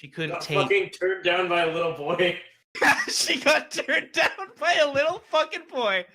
She couldn't Got take. fucking turned down by a little boy. She got turned down by a little fucking boy.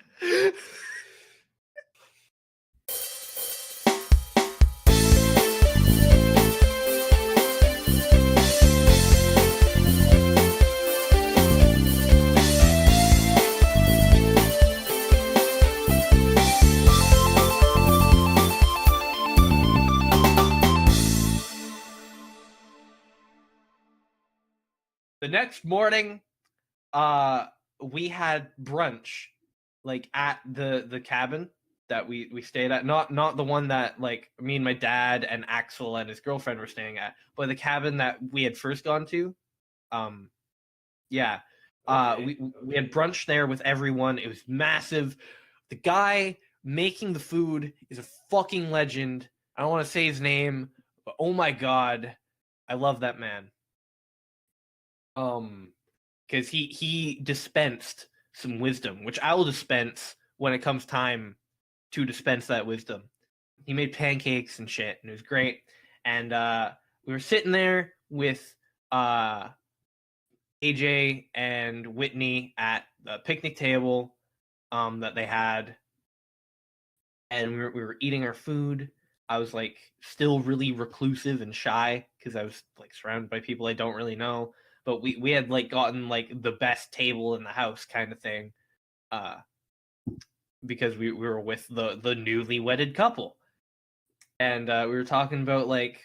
The next morning, we had brunch, like at the cabin that we stayed at. Not the one that like me and my dad and Axel and his girlfriend were staying at, but the cabin that we had first gone to. Yeah. We had brunch there with everyone. It was massive. The guy making the food is a fucking legend. I don't want to say his name, but oh my god, I love that man. Because he dispensed some wisdom, which I will dispense when it comes time to dispense that wisdom. He made pancakes and shit, and it was great. And we were sitting there with AJ and Whitney at the picnic table that they had, and we were eating our food. I was like still really reclusive and shy because I was like surrounded by people I don't really know. But we had like gotten like the best table in the house kind of thing, because we were with the newly wedded couple, and we were talking about like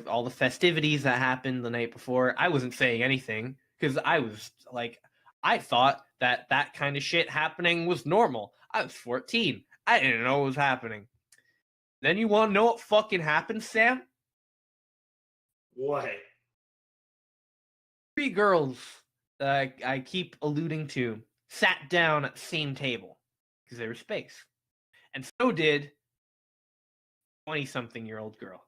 all the festivities that happened the night before. I wasn't saying anything because I was like, I thought that kind of shit happening was normal. I was 14. I didn't know what was happening. Then you want to know what fucking happened, Sam? What? 3 girls that I keep alluding to sat down at the same table because there was space. And so did 20-something-year-old girl.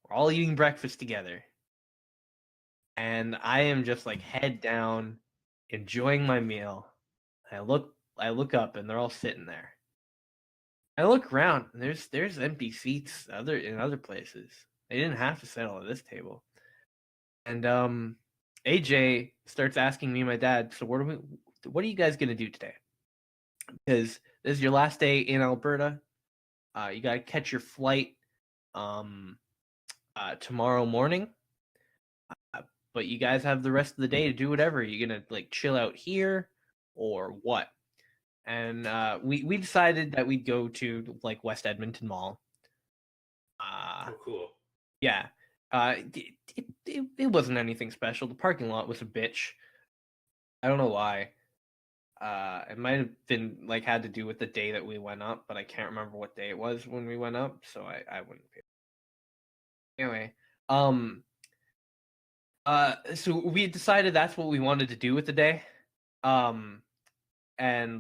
We're all eating breakfast together. And I am just like head down, enjoying my meal. I look up and they're all sitting there. I look around and there's empty seats in other places. They didn't have to sit all at this table. And AJ starts asking me and my dad, so what are you guys gonna do today? Because this is your last day in Alberta. You gotta catch your flight tomorrow morning. But you guys have the rest of the day to do whatever. You're gonna like chill out here or what? And we decided that we'd go to like West Edmonton Mall. Oh, cool. Yeah. It wasn't anything special. The parking lot was a bitch. I don't know why. It might have been like had to do with the day that we went up, but I can't remember what day it was when we went up, so I wouldn't pay. Anyway, so we decided that's what we wanted to do with the day. And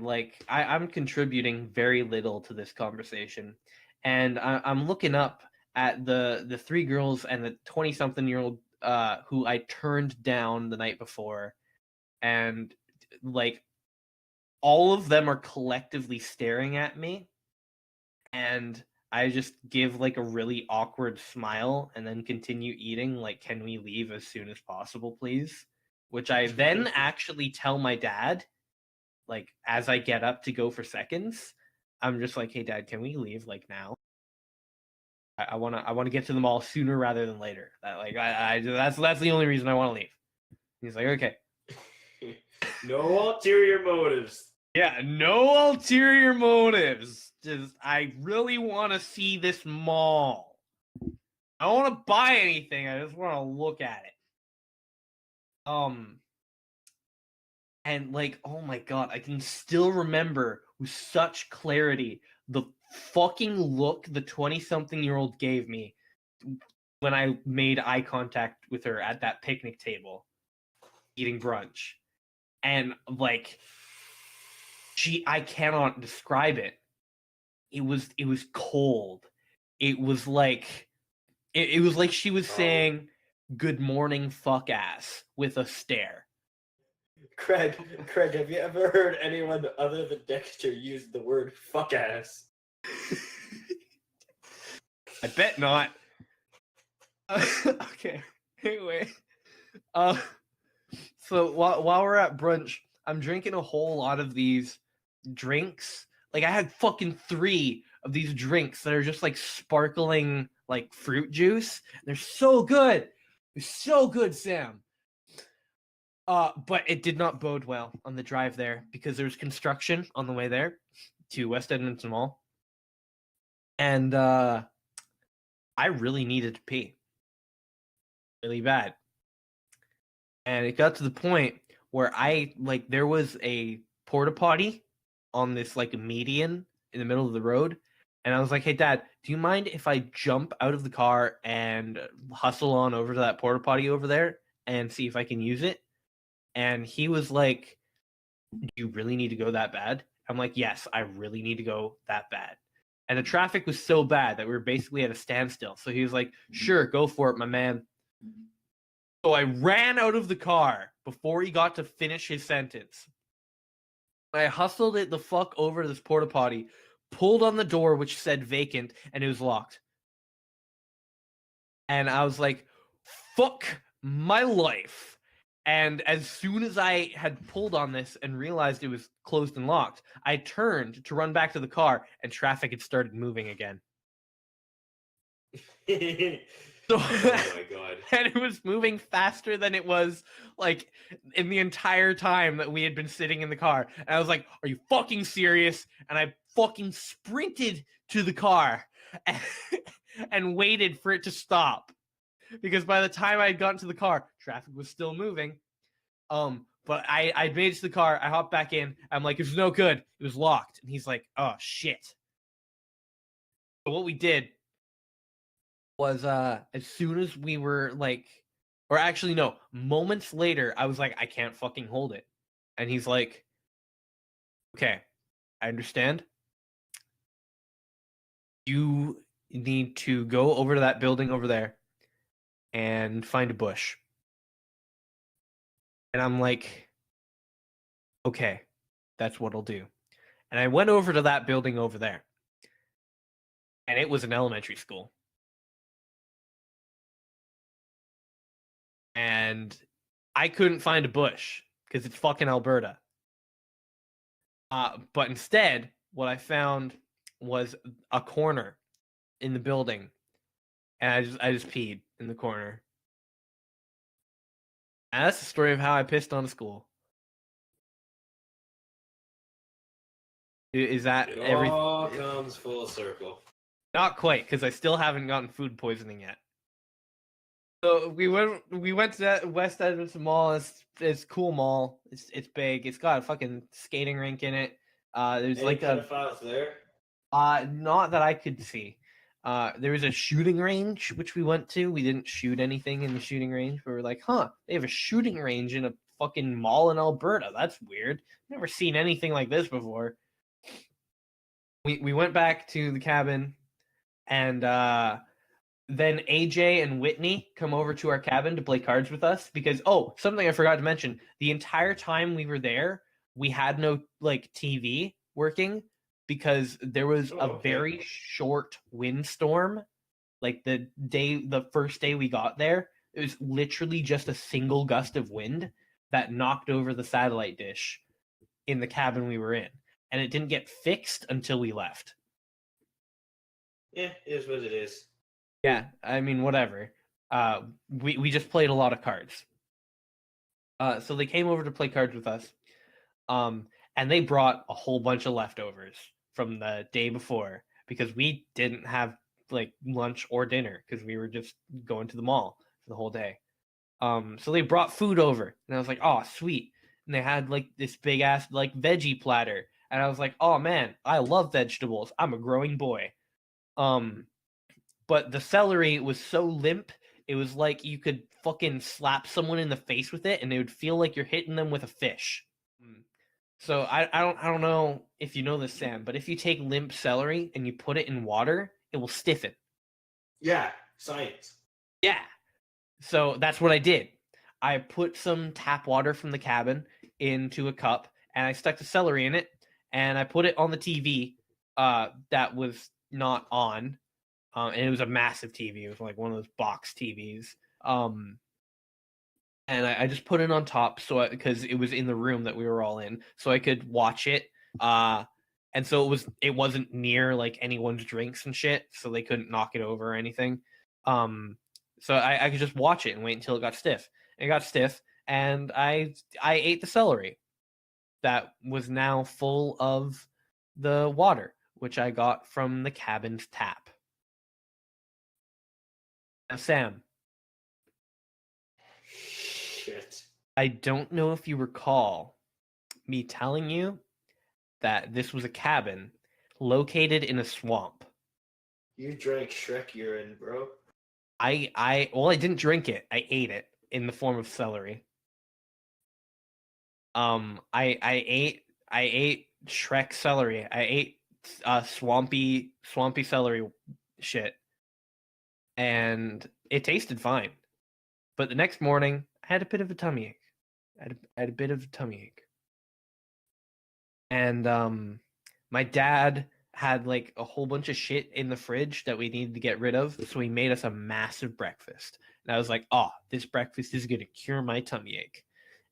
like I'm contributing very little to this conversation, and I'm looking up at the 3 girls and the 20-something-year-old who I turned down the night before, and like all of them are collectively staring at me, and I just give like a really awkward smile and then continue eating like, can we leave as soon as possible, please? Which I then actually tell my dad, like as I get up to go for seconds. I'm just like, hey dad, can we leave like now? I wanna get to the mall sooner rather than later. That's the only reason I want to leave. He's like, okay. No ulterior motives. Yeah, no ulterior motives. Just I really want to see this mall. I don't want to buy anything. I just want to look at it. And like, oh my god, I can still remember with such clarity the fucking look the 20-something-year-old gave me when I made eye contact with her at that picnic table eating brunch. And like, I cannot describe it. It was cold. It was like it was like she was saying good morning fuck ass with a stare. Craig, have you ever heard anyone other than Dexter use the word fuck ass? I bet not. Okay. Anyway, uh, so while we're at brunch, I'm drinking a whole lot of these drinks. Like I had fucking 3 of these drinks that are just like sparkling like fruit juice. They're so good. They're so good, Sam. But it did not bode well on the drive there because there was construction on the way there to West Edmonton Mall. And I really needed to pee. Really bad. And it got to the point where there was a porta potty on this like median in the middle of the road. And I was like, hey, Dad, do you mind if I jump out of the car and hustle on over to that porta potty over there and see if I can use it? And he was like, do you really need to go that bad? I'm like, yes, I really need to go that bad. And the traffic was so bad that we were basically at a standstill. So he was like, sure, go for it, my man. So I ran out of the car before he got to finish his sentence. I hustled it the fuck over to this porta potty, pulled on the door, which said vacant, and it was locked. And I was like, fuck my life. And as soon as I had pulled on this and realized it was closed and locked, I turned to run back to the car, and traffic had started moving again. So, oh my god. And it was moving faster than it was like in the entire time that we had been sitting in the car. And I was like, are you fucking serious? And I fucking sprinted to the car and waited for it to stop. Because by the time I had gotten to the car, traffic was still moving. But I made it to the car, I hopped back in, I'm like, it's no good. It was locked. And he's like, oh shit. So what we did was as soon as we were like, or actually no, moments later, I was like, I can't fucking hold it. And he's like, okay, I understand. You need to go over to that building over there and find a bush. And I'm like, okay, that's what I'll do. And I went over to that building over there. And it was an elementary school. And I couldn't find a bush because it's fucking Alberta. But instead, what I found was a corner in the building, and I just peed in the corner. And that's the story of how I pissed on a school. Is that It everything? all comes full circle. Not quite, because I still haven't gotten food poisoning yet. So we went to West Edmonton Mall. It's a cool mall. It's big. It's got a fucking skating rink in it. There's Any like pedophiles there? not that I could see. There was a shooting range which we went to. We didn't shoot anything in the shooting range. We were like, huh, they have a shooting range in a fucking mall in Alberta. That's weird. Never seen anything like this before. We went back to the cabin, and then AJ and Whitney come over to our cabin to play cards with us because something I forgot to mention. The entire time we were there, we had no like TV working because there was a very short windstorm. Like the first day we got there, it was literally just a single gust of wind that knocked over the satellite dish in the cabin we were in. And it didn't get fixed until we left. Yeah, it is what it is. Yeah, I mean, whatever. We just played a lot of cards. So they came over to play cards with us. And they brought a whole bunch of leftovers from the day before because we didn't have like lunch or dinner because we were just going to the mall for the whole day. So they brought food over, and I was like, oh, sweet. And they had like this big ass like veggie platter, and I was like, oh man, I love vegetables. I'm a growing boy. But the celery was so limp, it was like you could fucking slap someone in the face with it, and it would feel like you're hitting them with a fish. So I don't know if you know this, Sam, but if you take limp celery and you put it in water, it will stiffen. Yeah, science. Yeah. So that's what I did. I put some tap water from the cabin into a cup, and I stuck the celery in it, and I put it on the TV that was not on. And it was a massive TV. It was like one of those box TVs. and I just put it on top because it was in the room that we were all in, so I could watch it. And so it wasn't near like anyone's drinks and shit, so they couldn't knock it over or anything. So I could just watch it and wait until it got stiff. It got stiff, and I ate the celery that was now full of the water, which I got from the cabin's tap. Now, Sam, Shit. I don't know if you recall me telling you that this was a cabin located in a swamp. You drank Shrek urine, bro. I didn't drink it. I ate it in the form of celery. I ate Shrek celery. I ate swampy celery shit, and it tasted fine. But the next morning, I had a bit of a tummy ache. I had a bit of a tummy ache, and my dad had like a whole bunch of shit in the fridge that we needed to get rid of, so he made us a massive breakfast. And I was like, "Oh, this breakfast is gonna cure my tummy ache."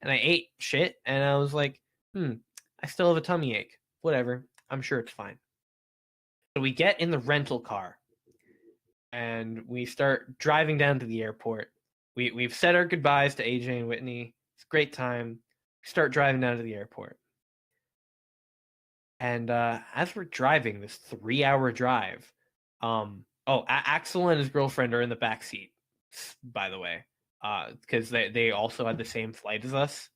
And I ate shit, and I was like, I still have a tummy ache. Whatever, I'm sure it's fine. So we get in the rental car, and we start driving down to the airport. We've said our goodbyes to AJ and Whitney. It's a great time. We start driving down to the airport. And as we're driving this 3-hour drive, Axel and his girlfriend are in the back seat, by the way, because they also had the same flight as us,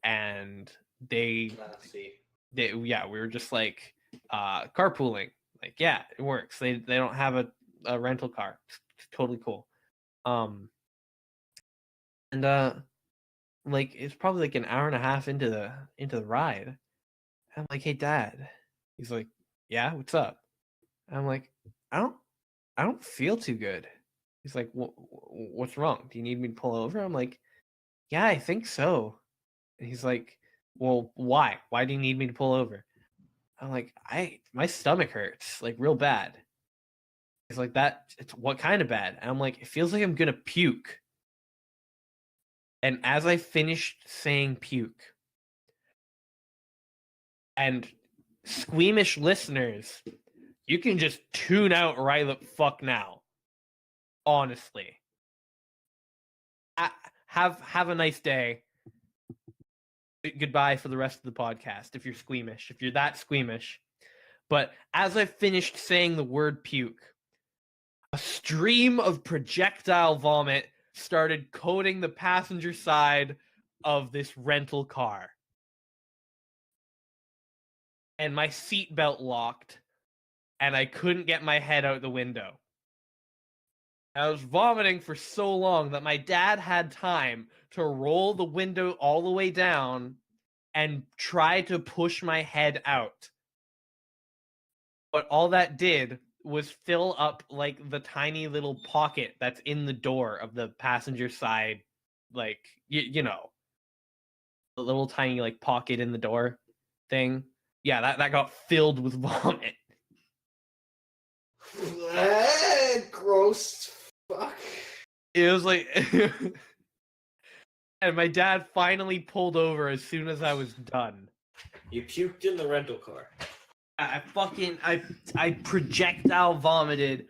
and we were just like carpooling, like, yeah, it works. They don't have a rental car. It's totally cool. And like it's probably like an hour and a half into the ride. I'm like, "Hey, Dad." He's like, "Yeah, what's up?" I'm like, I don't feel too good." He's like, "What's wrong? Do you need me to pull over?" I'm like, "Yeah, I think so." And he's like, "Well, why? Why do you need me to pull over?" I'm like, my stomach hurts, like, real bad." He's like, "It's what kind of bad?" And I'm like, "It feels like I'm gonna puke." And as I finished saying puke, and squeamish listeners, you can just tune out right the fuck now. Honestly. Have a nice day. Goodbye for the rest of the podcast if you're squeamish, if you're that squeamish. But as I finished saying the word puke, a stream of projectile vomit started coating the passenger side of this rental car. And my seatbelt locked, and I couldn't get my head out the window. I was vomiting for so long that my dad had time to roll the window all the way down and try to push my head out. But all that did was fill up like the tiny little pocket that's in the door of the passenger side, like you know, the little tiny like pocket in the door thing. Yeah, that got filled with vomit. Gross. Fuck. It was like and my dad finally pulled over as soon as I was done. You puked in the rental car. I projectile vomited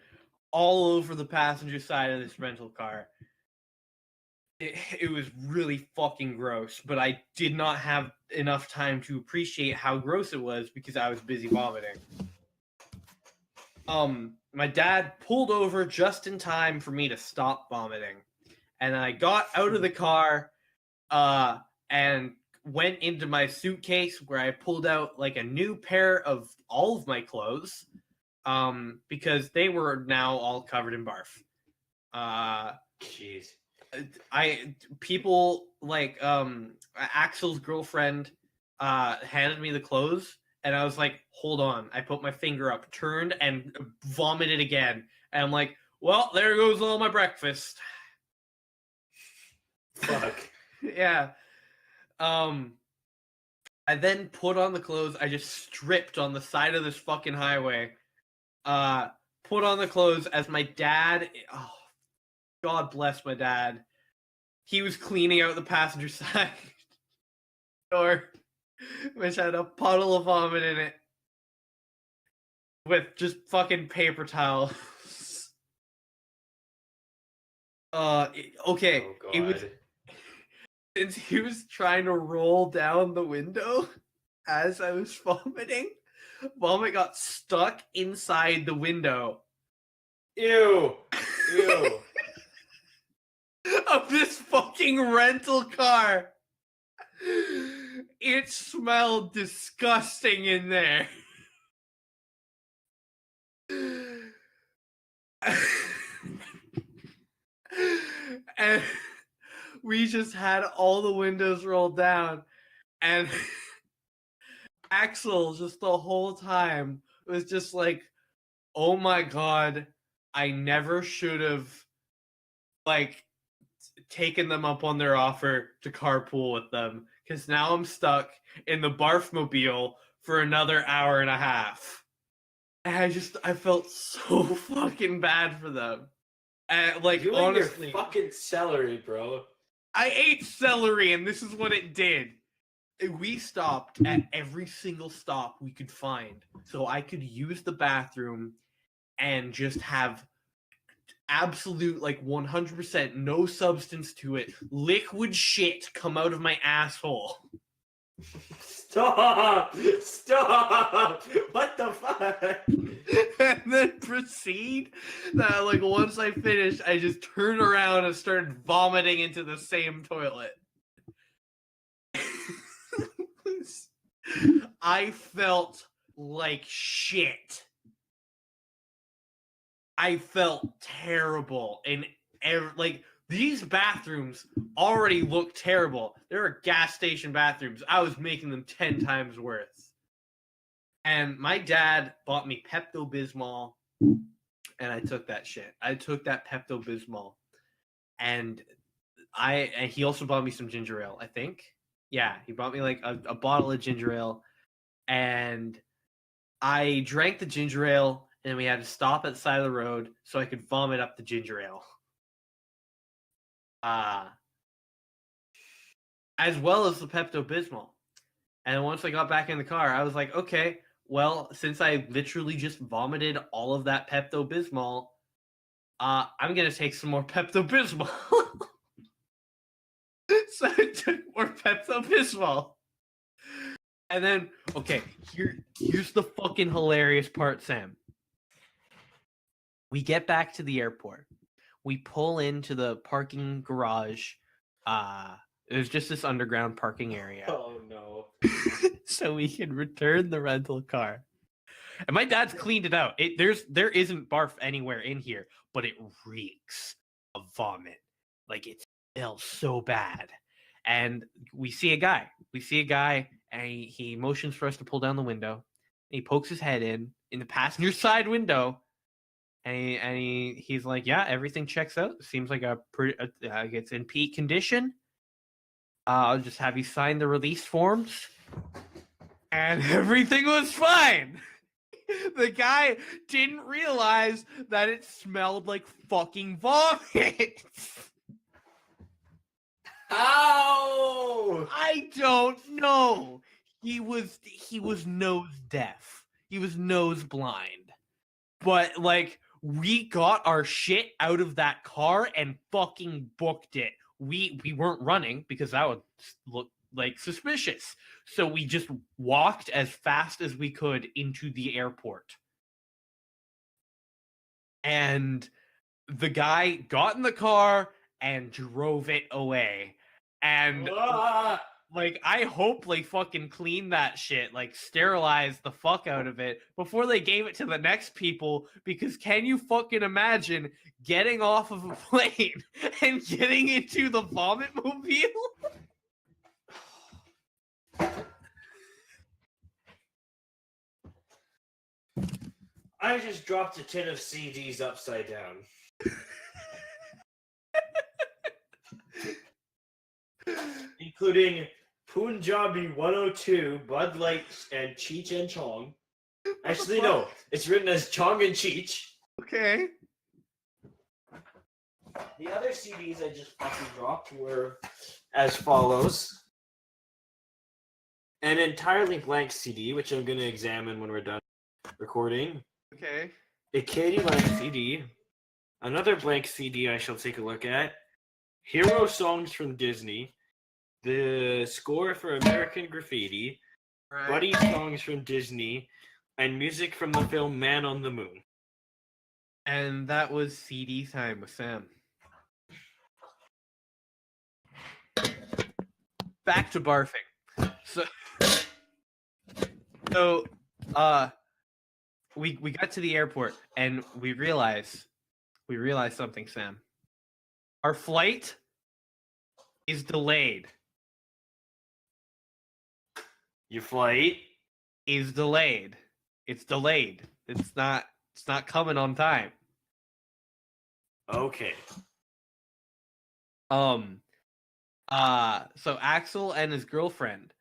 all over the passenger side of this rental car. It was really fucking gross, but I did not have enough time to appreciate how gross it was because I was busy vomiting. My dad pulled over just in time for me to stop vomiting. And I got out of the car and went into my suitcase where I pulled out like a new pair of all of my clothes because they were now all covered in barf. Jeez. People like Axel's girlfriend handed me the clothes, and I was like, "Hold on." I put my finger up, turned, and vomited again. And I'm like, "Well, there goes all my breakfast." Fuck. Yeah. I then put on the clothes. I just stripped on the side of this fucking highway. Put on the clothes as my dad. Oh, God bless my dad. he was cleaning out the passenger side door, which had a puddle of vomit in it, with just fucking paper towels. Okay, Oh it was god. since he was trying to roll down the window as I was vomiting. Vomit got stuck inside the window. Ew. Ew. Of this fucking rental car. It smelled disgusting in there. And we just had all the windows rolled down, and Axel just the whole time was just like, oh my god, I never should have like taken them up on their offer to carpool with them, because now I'm stuck in the barfmobile for another hour and a half. And I felt so fucking bad for them. And like, You honestly, and your fucking celery, bro. I ate celery and this is what it did. We stopped at every single stop we could find so I could use the bathroom and just have absolute, like, 100% no substance to it, liquid shit come out of my asshole. Stop! Stop! What the fuck? And then proceed that, like, once I finished, I just turned around and started vomiting into the same toilet. I felt like shit. I felt terrible. And like, these bathrooms already look terrible. There are gas station bathrooms. I was making them 10 times worse. And my dad bought me Pepto-Bismol, and I took that shit. I took that Pepto-Bismol, and he also bought me some ginger ale, I think. Yeah, he bought me like a bottle of ginger ale, and I drank the ginger ale, and we had to stop at the side of the road so I could vomit up the ginger ale. As well as the Pepto-Bismol. And once I got back in the car, I was like, okay, well, since I literally just vomited all of that Pepto-Bismol, I'm going to take some more Pepto-Bismol. So I took more Pepto-Bismol. And then, okay, here's the fucking hilarious part, Sam. We get back to the airport. We pull into the parking garage. It was just this underground parking area. Oh no. So we can return the rental car. And my dad's cleaned it out. There isn't barf anywhere in here, but it reeks of vomit. Like, it smells so bad. And we see a guy, and he motions for us to pull down the window. He pokes his head in the passenger side window, and he's like, yeah, everything checks out. Seems like it's in peak condition. I'll just have you sign the release forms. And everything was fine. The guy didn't realize that it smelled like fucking vomit. Ow! I don't know. He was nose deaf. He was nose blind. But, like, we got our shit out of that car and fucking booked it. We weren't running because that would look like suspicious. So we just walked as fast as we could into the airport. And the guy got in the car and drove it away. And like, I hope they fucking cleaned that shit, like sterilized the fuck out of it before they gave it to the next people, because can you fucking imagine getting off of a plane and getting into the vomit mobile? I just dropped a tin of CDs upside down. Including Punjabi 102, Bud Light, and Cheech and Chong. Actually, no. It's written as Chong and Cheech. Okay. The other CDs I just fucking dropped were as follows. An entirely blank CD, which I'm going to examine when we're done recording. Okay. A Katie Lang CD. Another blank CD I shall take a look at. Hero songs from Disney. The score for American Graffiti. Right. Buddy songs from Disney. And music from the film Man on the Moon. And that was CD time with Sam. Back to barfing. So, we got to the airport and we realized something, Sam. Our flight is delayed. Your flight is delayed. It's delayed. It's not coming on time. Okay. So Axel and his girlfriend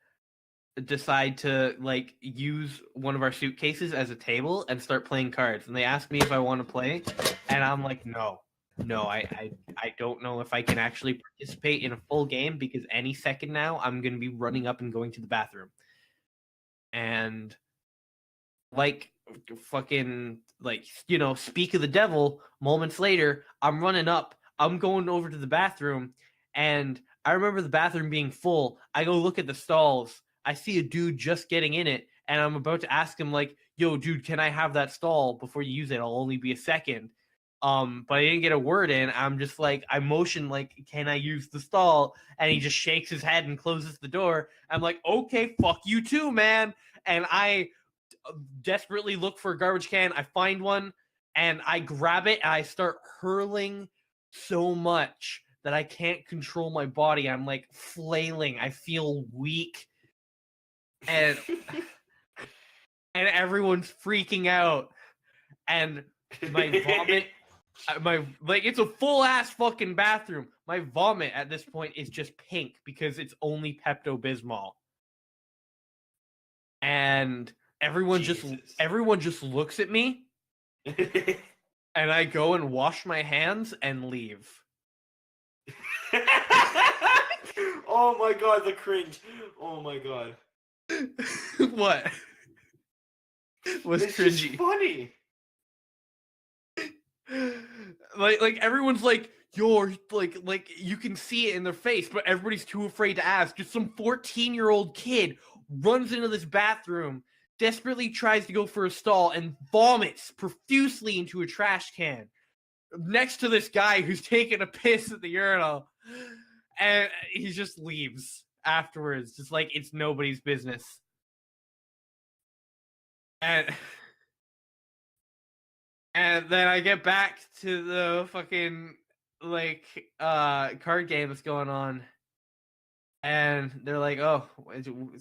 decide to like use one of our suitcases as a table and start playing cards. And they ask me if I want to play, and I'm like, no, I don't know if I can actually participate in a full game because any second now I'm gonna be running up and going to the bathroom. And like fucking like, you know, speak of the devil, moments later, I'm running up, I'm going over to the bathroom, and I remember the bathroom being full. I go look at the stalls. I see a dude just getting in it, and I'm about to ask him like, yo, dude, can I have that stall before you use it? I'll only be a second. But I didn't get a word in. I'm just like, I motion like, can I use the stall? And he just shakes his head and closes the door. I'm like, okay, fuck you too, man. And I desperately look for a garbage can. I find one and I grab it and I start hurling so much that I can't control my body. I'm like flailing. I feel weak. And and everyone's freaking out. And my vomit it's a full ass fucking bathroom. My vomit at this point is just pink because it's only Pepto-Bismol. And everyone just looks at me. And I go and wash my hands and leave. Oh my god, the cringe. Oh my god. What? Was it's cringy. Just funny. Like everyone's like, you're like you can see it in their face, but everybody's too afraid to ask. Just some 14-year-old kid runs into this bathroom, desperately tries to go for a stall, and vomits profusely into a trash can next to this guy who's taking a piss at the urinal, and he just leaves afterwards, just like it's nobody's business. And then I get back to the fucking like card game that's going on, and they're like, "Oh,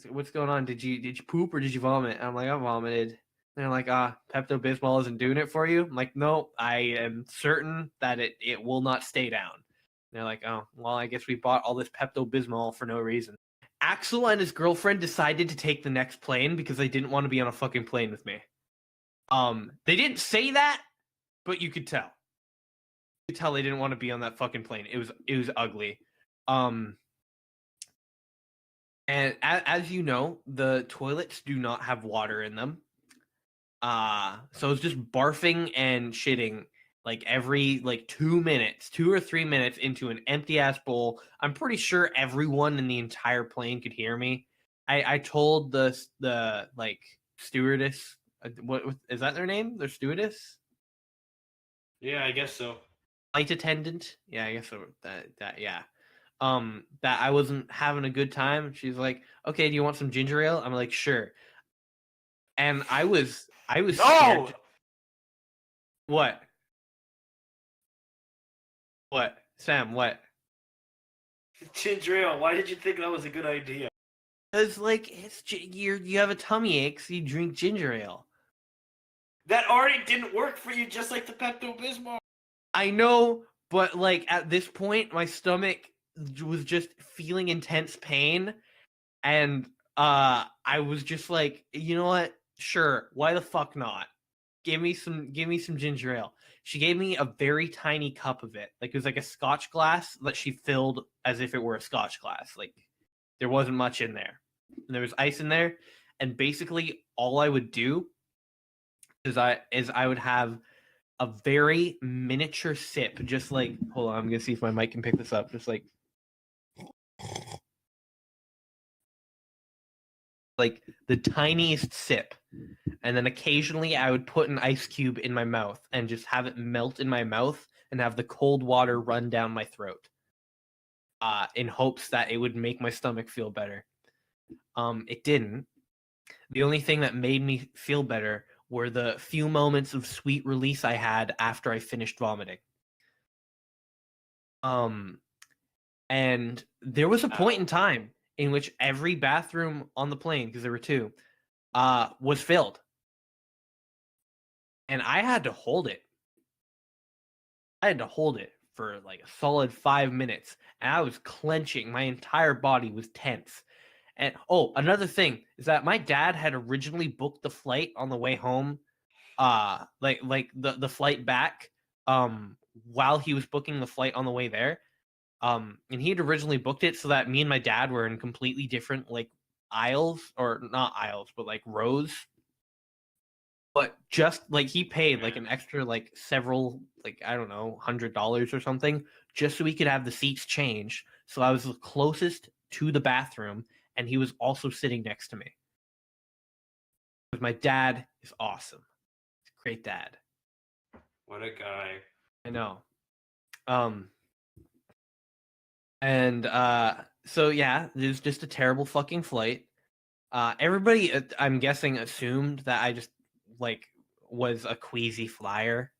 what's going on? Did you poop or did you vomit?" And I'm like, "I vomited." And they're like, Pepto Bismol isn't doing it for you." I'm like, "No, I am certain that it will not stay down." And they're like, "Oh, well, I guess we bought all this Pepto Bismol for no reason." Axel and his girlfriend decided to take the next plane because they didn't want to be on a fucking plane with me. They didn't say that, but you could tell. You could tell they didn't want to be on that fucking plane. It was ugly. And as you know, the toilets do not have water in them. So it's just barfing and shitting like every like 2 minutes, 2 or 3 minutes into an empty ass bowl. I'm pretty sure everyone in the entire plane could hear me. I told the like stewardess, what is that their name? Their stewardess? Yeah, I guess so. Flight attendant? Yeah, I guess so. That yeah. That I wasn't having a good time. She's like, "Okay, do you want some ginger ale?" I'm like, "Sure." And I was scared. What? What? Sam, what? Ginger ale. Why did you think that was a good idea? Because like you have a tummy ache, so you drink ginger ale. That already didn't work for you, just like the Pepto Bismol. I know, but like at this point, my stomach was just feeling intense pain, and I was just like, you know what? Sure, why the fuck not? give me some ginger ale. She gave me a very tiny cup of it. Like it was like a scotch glass that she filled as if it were a scotch glass. Like there wasn't much in there. And there was ice in there. And basically all I would do is I would have a very miniature sip, just like, hold on, I'm gonna see if my mic can pick this up. Just like the tiniest sip. And then occasionally I would put an ice cube in my mouth and just have it melt in my mouth and have the cold water run down my throat. In hopes that it would make my stomach feel better. It didn't. The only thing that made me feel better were the few moments of sweet release I had after I finished vomiting. And there was a point in time in which every bathroom on the plane, because there were two, was filled. And I had to hold it. I had to hold it for like a solid 5 minutes. And I was clenching. My entire body was tense. And another thing is that my dad had originally booked the flight on the way home, like the flight back, while he was booking the flight on the way there. And he had originally booked it so that me and my dad were in completely different like aisles, or not aisles, but like rows. But just like he paid like an extra like several, like I don't know, $100 or something, just so we could have the seats changed. So I was the closest to the bathroom, and he was also sitting next to me. Because my dad is awesome. He's a great dad. What a guy. I know. And so yeah, it was just a terrible fucking flight. Everybody, I'm guessing, assumed that I just like was a queasy flyer.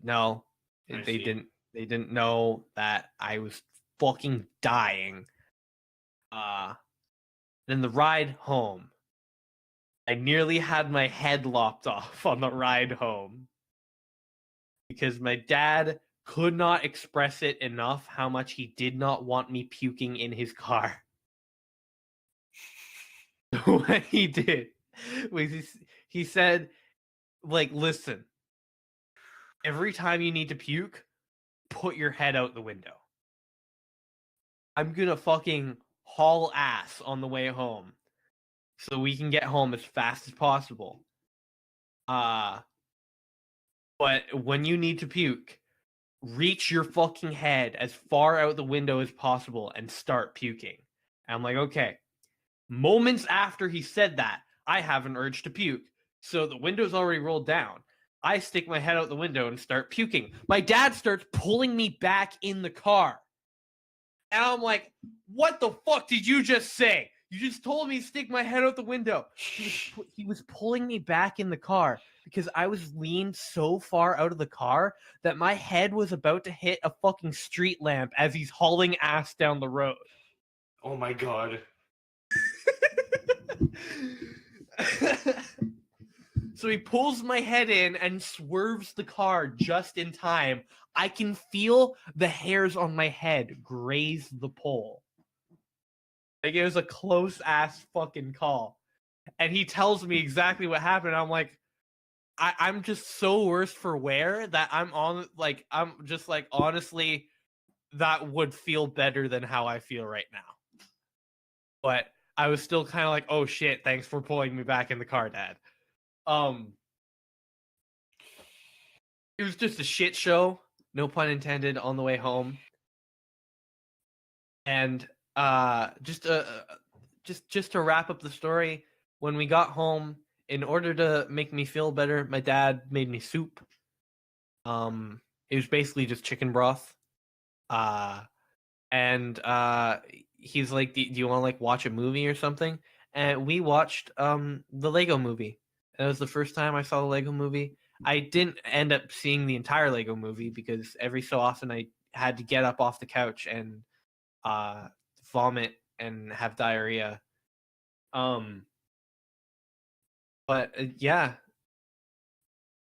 No, they didn't. They didn't know that I was fucking dying. Then the ride home, I nearly had my head lopped off on the ride home because my dad could not express it enough how much he did not want me puking in his car. What he did was he said, like, listen, every time you need to puke, put your head out the window. I'm gonna fucking haul ass on the way home so we can get home as fast as possible. But when you need to puke, reach your fucking head as far out the window as possible and start puking. And I'm like, okay. Moments after he said that, I have an urge to puke. So the window's already rolled down. I stick my head out the window and start puking. My dad starts pulling me back in the car. And I'm like, what the fuck did you just say? You just told me to stick my head out the window. He was pulling me back in the car because I was leaned so far out of the car that my head was about to hit a fucking street lamp as he's hauling ass down the road. Oh my god. So he pulls my head in and swerves the car just in time. I can feel the hairs on my head graze the pole. Like it was a close ass fucking call. And he tells me exactly what happened. I'm like, I'm just so worse for wear that I'm just like, honestly, that would feel better than how I feel right now. But I was still kind of like, oh shit, thanks for pulling me back in the car, Dad. It was just a shit show, no pun intended, on the way home. And just to wrap up the story, when we got home, in order to make me feel better, my dad made me soup. It was basically just chicken broth. And he's like, do you want to like watch a movie or something? And we watched the Lego movie. It was the first time I saw the Lego movie. I didn't end up seeing the entire Lego movie because every so often I had to get up off the couch and vomit and have diarrhea. But yeah,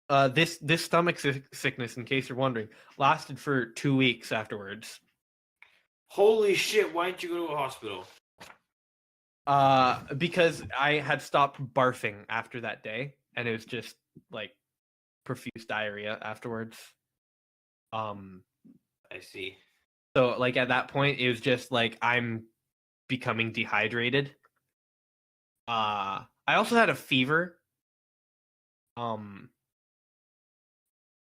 this stomach sickness, in case you're wondering, lasted for 2 weeks afterwards. Holy shit, why didn't you go to a hospital? Because I had stopped barfing after that day, and it was just like profuse diarrhea afterwards. I see. So like at that point, it was just like I'm becoming dehydrated. I also had a fever. Um,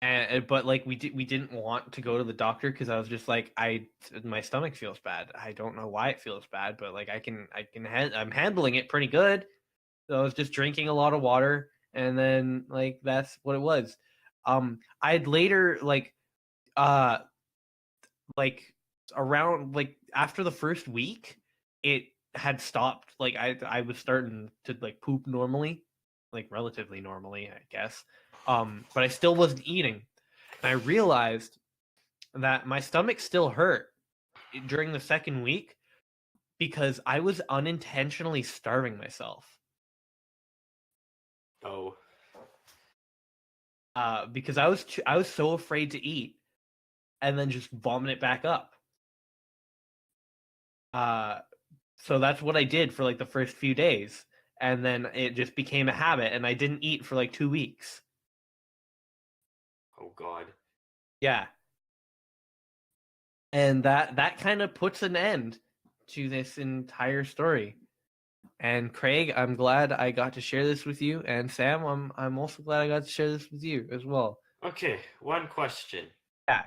and but like we didn't want to go to the doctor because I was just like my stomach feels bad. I don't know why it feels bad, but like I'm handling it pretty good. So I was just drinking a lot of water, and then like that's what it was. I'd later uh like around like after the first week, it had stopped. Like I was starting to like poop normally, like relatively normally, I guess. But I still wasn't eating. And I realized that my stomach still hurt during the second week because I was unintentionally starving myself. Oh. Because I was so afraid to eat and then just vomit it back up. Uh, so that's what I did for like the first few days, and then it just became a habit, and I didn't eat for like 2 weeks. Oh God. Yeah, and that kind of puts an end to this entire story. And Craig, I'm glad I got to share this with you, and Sam, I'm also glad I got to share this with you as well. Okay, one question. Yeah.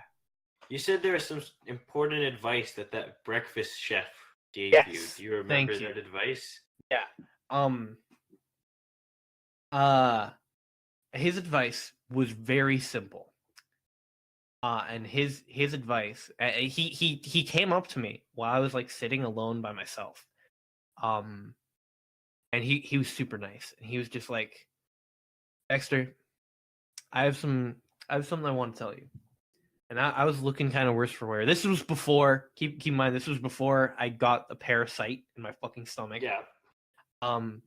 You said there was some important advice that breakfast chef gave you. Yes. Do you remember Thank you. that advice? Yeah. Um. Uh. His advice was very simple. And his advice, he came up to me while I was like sitting alone by myself. Um. And he was super nice, and he was just like, Dexter, I have some I have something I want to tell you. And I was looking kind of worse for wear. This was before. Keep in mind, this was before I got a parasite in my fucking stomach. Yeah. Um,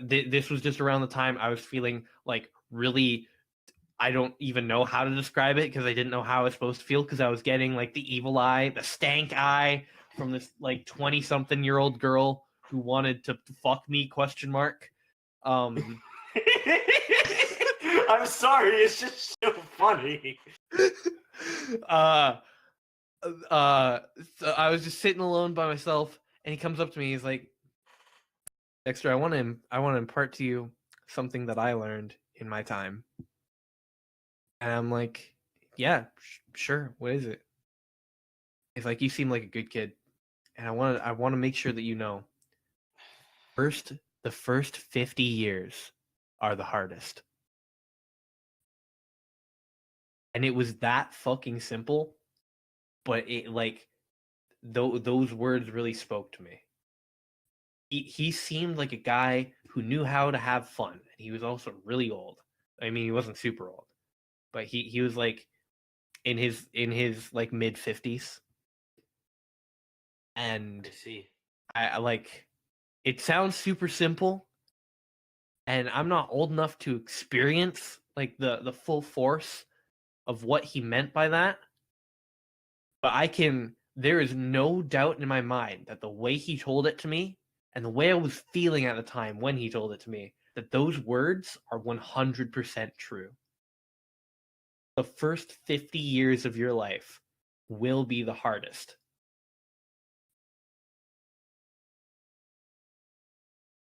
this was just around the time I was feeling like really. I don't even know how to describe it because I didn't know how I was supposed to feel because I was getting like the evil eye, the stank eye from this like 20-something-year-old girl who wanted to fuck me? Question mark. Um, I'm sorry, it's just so funny. uh, so I was just sitting alone by myself, and he comes up to me. He's like, Dexter, I want to impart to you something that I learned in my time. And I'm like, yeah, sure. What is it? He's like, you seem like a good kid, and I want to make sure that you know. The first 50 years are the hardest. And it was that fucking simple, but it like those words really spoke to me. He seemed like a guy who knew how to have fun, and he was also really old. I mean, he wasn't super old, but he was like in his like mid 50s, and I see. I like it sounds super simple, and I'm not old enough to experience like the full force of what he meant by that, but I can. There is no doubt in my mind that the way he told it to me and the way I was feeling at the time when he told it to me, that those words are 100% true. The first 50 years of your life will be the hardest.